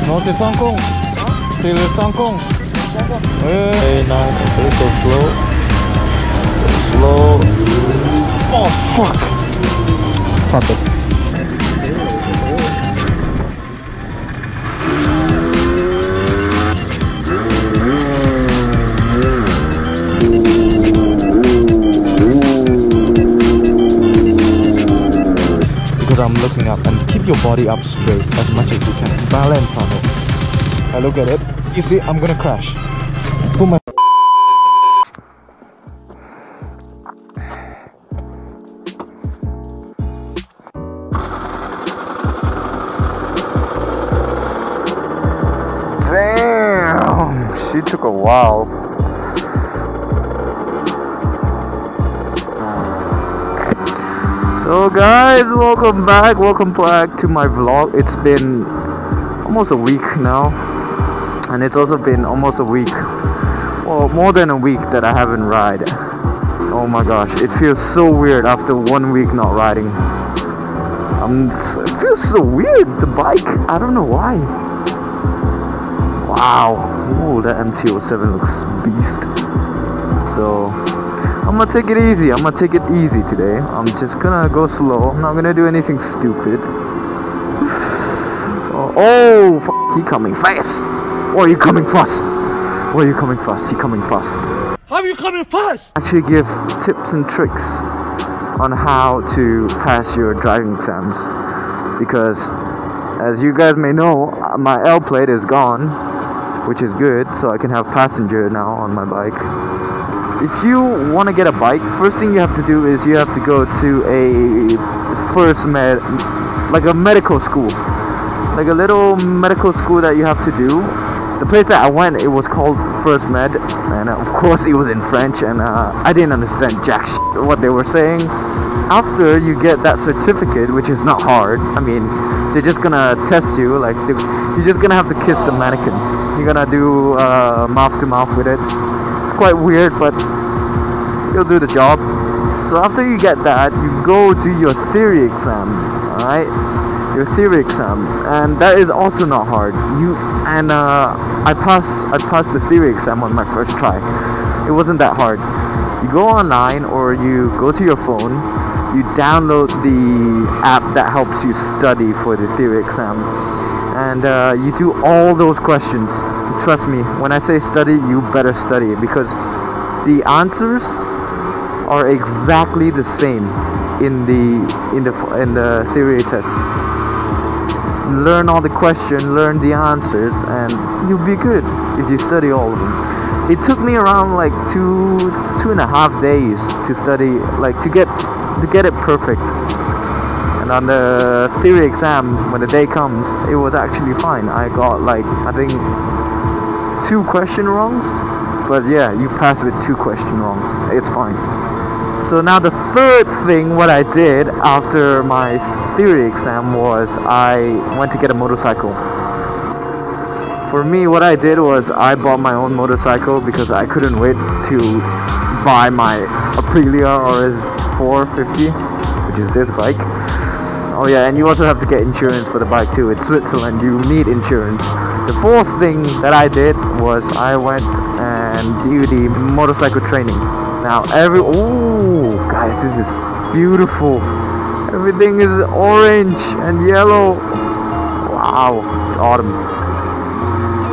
No, c'est sans con. C'est le sans con. Very nice, a little slow. Slow. Oh fuck. Fuck it. Because I'm looking up, and keep your body up straight as much as you can. Balance on it. I look at it. You see, I'm gonna crash. Put my Damn, she took a while. So guys, welcome back to my vlog. It's been almost a week now, and it's also been almost a week, well, more than a week that I haven't ride. Oh my gosh, it feels so weird after 1 week not riding. It feels so weird, the bike, I don't know why. Wow, oh, that MT-07 looks beast. So I'm gonna take it easy. I'm gonna take it easy today. I'm just gonna go slow. I'm not gonna do anything stupid. Oh, he coming fast. Or are you coming fast? Or are you coming fast? He coming fast. How are you coming fast? Actually give tips and tricks on how to pass your driving exams. Because as you guys may know, my L plate is gone, which is good. So I can have passenger now on my bike. If you want to get a bike, first thing you have to do is you have to go to a like a medical school, like a little medical school that you have to do. The place that I went, it was called First Med, and of course it was in French, and I didn't understand jack shit what they were saying. After you get that certificate, which is not hard, I mean, they're just gonna test you, like you're just gonna have to kiss the mannequin. You're gonna do mouth to mouth with it. It's quite weird, but you'll do the job. So after you get that, you go do your theory exam. Alright, your theory exam, and that is also not hard. I passed the theory exam on my first try. It wasn't that hard. You go online or you go to your phone. You download the app that helps you study for the theory exam, and you do all those questions. Trust me, when I say study, you better study, because the answers are exactly the same in the theory test. Learn all the questions, learn the answers, and you'll be good if you study all of them. It took me around like two and a half days to study, like to get it perfect. And on the theory exam, when the day comes, it was actually fine. I got like, I think 2 question wrongs, but yeah, you pass with 2 question wrongs. It's fine. So now the third thing what I did after my theory exam was I went to get a motorcycle. For me, what I did was I bought my own motorcycle because I couldn't wait to buy my Aprilia RS 450, which is this bike. Oh yeah, and you also have to get insurance for the bike too. It's Switzerland, you need insurance. The fourth thing that I did was I went and did the motorcycle training. Now oh guys, this is beautiful. Everything is orange and yellow. Wow, it's autumn,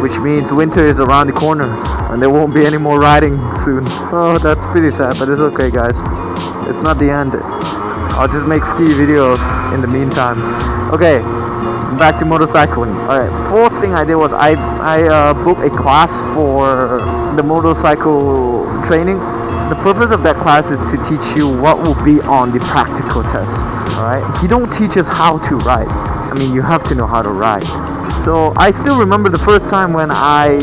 which means winter is around the corner and there won't be any more riding soon. Oh, that's pretty sad, but it's okay guys. It's not the end. I'll just make ski videos in the meantime. Okay, back to motorcycling. Alright, fourth thing I did was I booked a class for the motorcycle training. The purpose of that class is to teach you what will be on the practical test. Alright, he don't teach us how to ride. I mean, you have to know how to ride. So I still remember the first time when I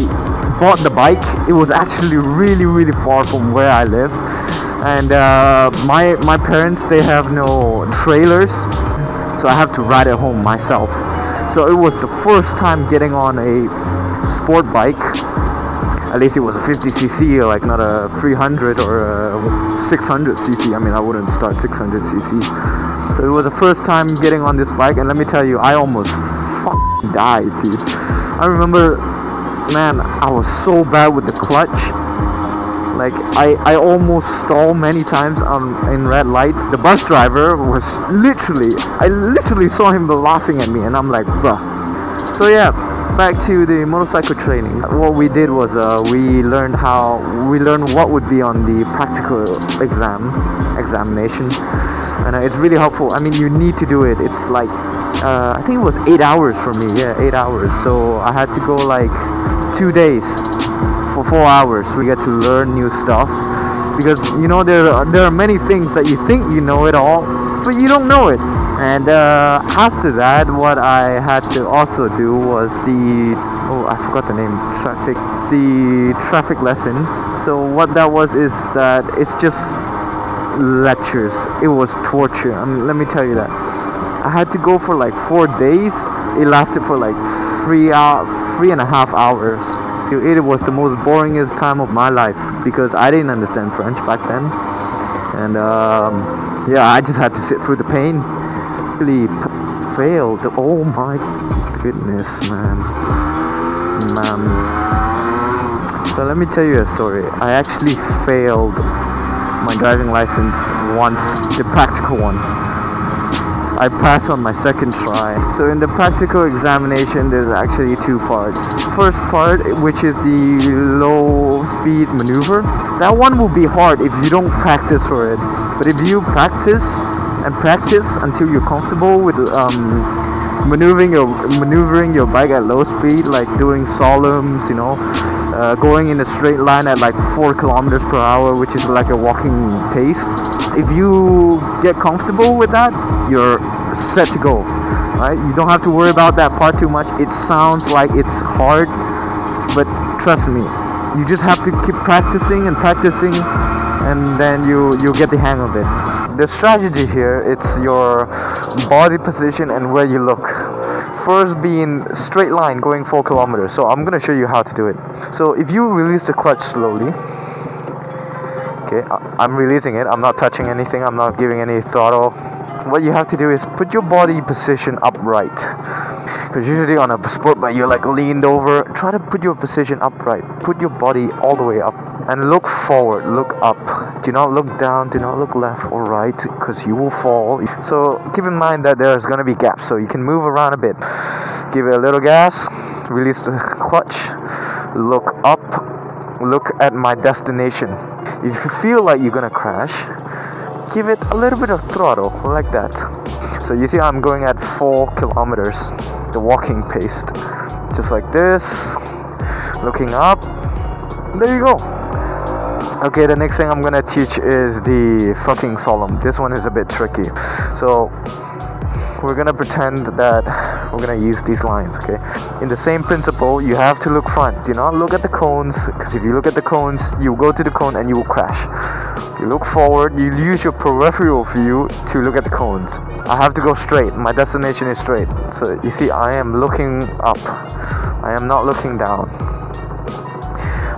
bought the bike. It was actually really far from where I live, and my parents, they have no trailers, so I have to ride at home myself. So it was the first time getting on a sport bike. At least it was a 50cc, like not a 300 or a 600cc. I mean, I wouldn't start 600cc. So it was the first time getting on this bike, and let me tell you, I almost fucking died, dude. I remember, man, I was so bad with the clutch. Like I almost stalled many times in red lights. The bus driver was I literally saw him laughing at me, and I'm like, bruh. So yeah, back to the motorcycle training. What we did was we learned what would be on the practical examination, and it's really helpful. I mean, you need to do it. It's like I think it was 8 hours for me. Yeah, 8 hours. So I had to go like 2 days for 4 hours. We get to learn new stuff, because you know there are many things that you think you know it all, but you don't know it. And after that, what I had to also do was I forgot the name, the traffic lessons. So what that was is that it's just lectures. It was torture. I mean, let me tell you that. I had to go for like 4 days. It lasted for like 3.5 hours. It was the most boringest time of my life, because I didn't understand French back then. And yeah, I just had to sit through the pain. Really failed. Oh my goodness, man. So let me tell you a story. I actually failed my driving license once, the practical one. I passed on my second try. So in the practical examination, there's actually 2 parts. First part, which is the low speed maneuver, that one will be hard if you don't practice for it. But if you practice until you're comfortable with maneuvering your bike at low speed, like doing slaloms, you know, going in a straight line at like 4 kilometers per hour, which is like a walking pace. If you get comfortable with that, you're set to go, right? You don't have to worry about that part too much. It sounds like it's hard, but trust me, you just have to keep practicing, and then you'll get the hang of it. The strategy here, it's your body position and where you look. First being straight line going 4 kilometers. So I'm gonna show you how to do it. So if you release the clutch slowly, okay, I'm releasing it, I'm not touching anything, I'm not giving any throttle. What you have to do is put your body position upright, because usually on a sport bike you're like leaned over. Try to put your position upright, put your body all the way up, and look forward, look up. Do not look down, do not look left or right, because you will fall. So keep in mind that there's going to be gaps, so you can move around a bit. Give it a little gas, release the clutch, look up, look at my destination. If you feel like you're gonna crash, give it a little bit of throttle, like that. So you see I'm going at 4 kilometers, the walking pace, just like this, looking up. There you go. Okay, the next thing I'm gonna teach is the fucking slalom. This one is a bit tricky. So we're gonna pretend that we're gonna use these lines, okay? In the same principle, you have to look front. Do not look at the cones, because if you look at the cones, you go to the cone and you will crash. You look forward, you use your peripheral view to look at the cones. I have to go straight. My destination is straight. So you see, I am looking up. I am not looking down.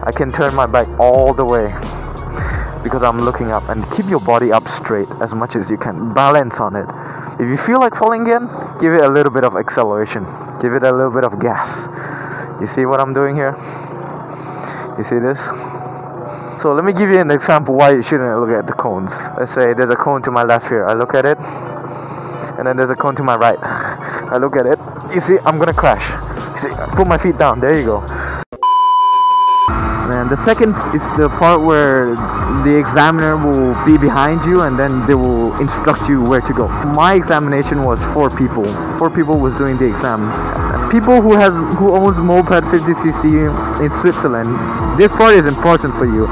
I can turn my back all the way because I'm looking up. And keep your body up straight as much as you can. Balance on it. If you feel like falling again, give it a little bit of acceleration. Give it a little bit of gas. You see what I'm doing here? You see this? So let me give you an example why you shouldn't look at the cones. Let's say there's a cone to my left here. I look at it. And then there's a cone to my right. I look at it. You see, I'm gonna crash. You see, put my feet down. There you go. And the second is the part where the examiner will be behind you, and then they will instruct you where to go. My examination was 4 people. 4 people was doing the exam. People who owns moped 50cc in Switzerland, this part is important for you.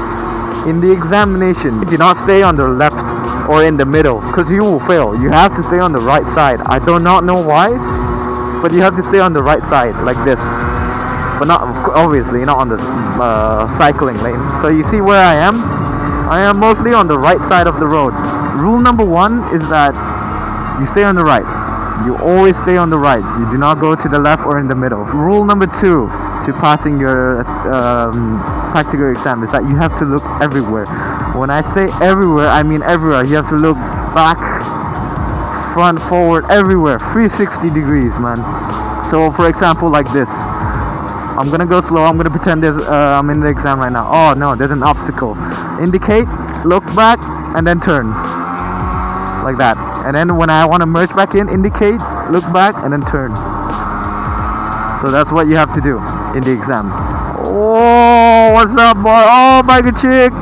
In the examination, do not stay on the left or in the middle, because you will fail. You have to stay on the right side. I do not know why, but you have to stay on the right side, like this. But not, obviously, not on the cycling lane. So you see where I am? I am mostly on the right side of the road. Rule number 1 is that you stay on the right. You always stay on the right. You do not go to the left or in the middle. Rule number 2 to passing your practical exam is that you have to look everywhere. When I say everywhere, I mean everywhere. You have to look back, front, forward, everywhere. 360 degrees, man. So for example, like this. I'm gonna go slow. I'm gonna pretend I'm in the exam right now. Oh no, there's an obstacle. Indicate, look back, and then turn. Like that. And then when I want to merge back in, indicate, look back, and then turn. So that's what you have to do in the exam. Oh, what's up, boy? Oh, my good chick.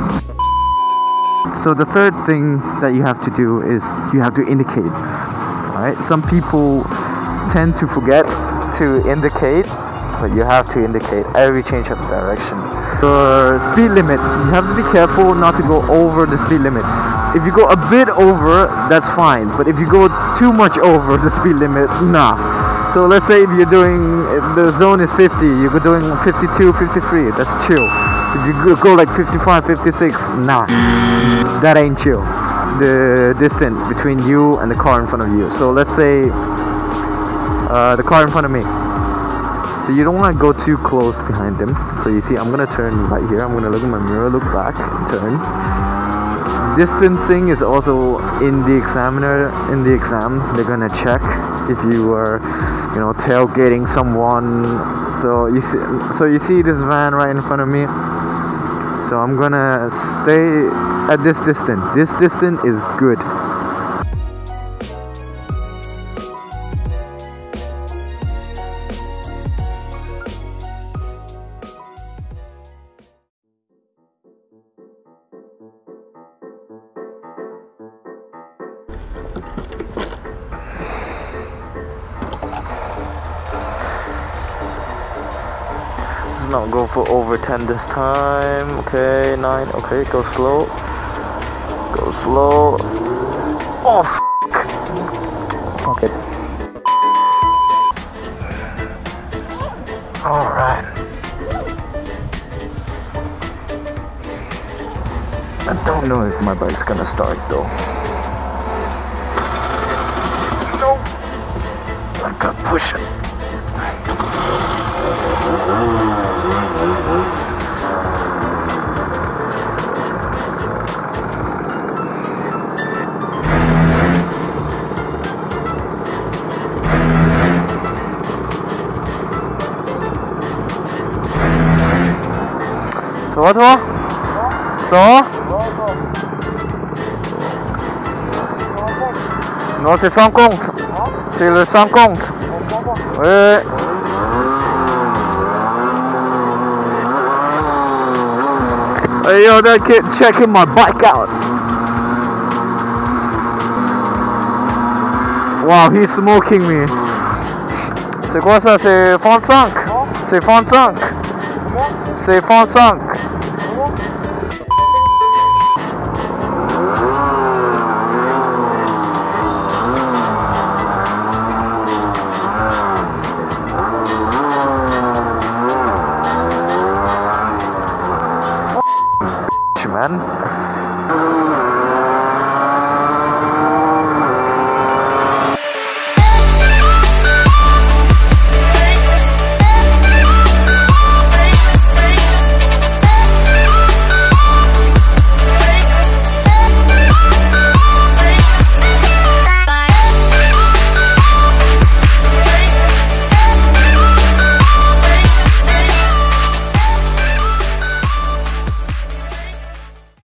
So the third thing that you have to do is you have to indicate. Alright, some people tend to forget to indicate, but you have to indicate every change of direction. The speed limit, you have to be careful not to go over the speed limit. If you go a bit over, that's fine, but if you go too much over the speed limit, nah. So let's say if you're doing, if the zone is 50, you're doing 52, 53, that's chill. If you go like 55, 56, nah, that ain't chill. The distance between you and the car in front of you. So let's say the car in front of me. So you don't want to go too close behind them. So you see, I'm gonna turn right here. I'm gonna look in my mirror, look back, turn. Distancing is also in the examiner. In the exam, they're gonna check if you are, you know, tailgating someone. So you see this van right in front of me. So I'm gonna stay at this distance. This distance is good. Not go for over 10 this time. Okay, 9. Okay, go slow. Go slow. Oh, fuck it. Alright. I don't know if my bike's gonna start though. No. I gotta push it. Ça va toi? Ça va? Non, c'est sans compte. C'est le sans compte. Ouais. Hey yo, that kid checking my bike out. Wow, he's smoking me. C'est quoi ça? C'est fond 5. C'est fond 5. C'est fond 5.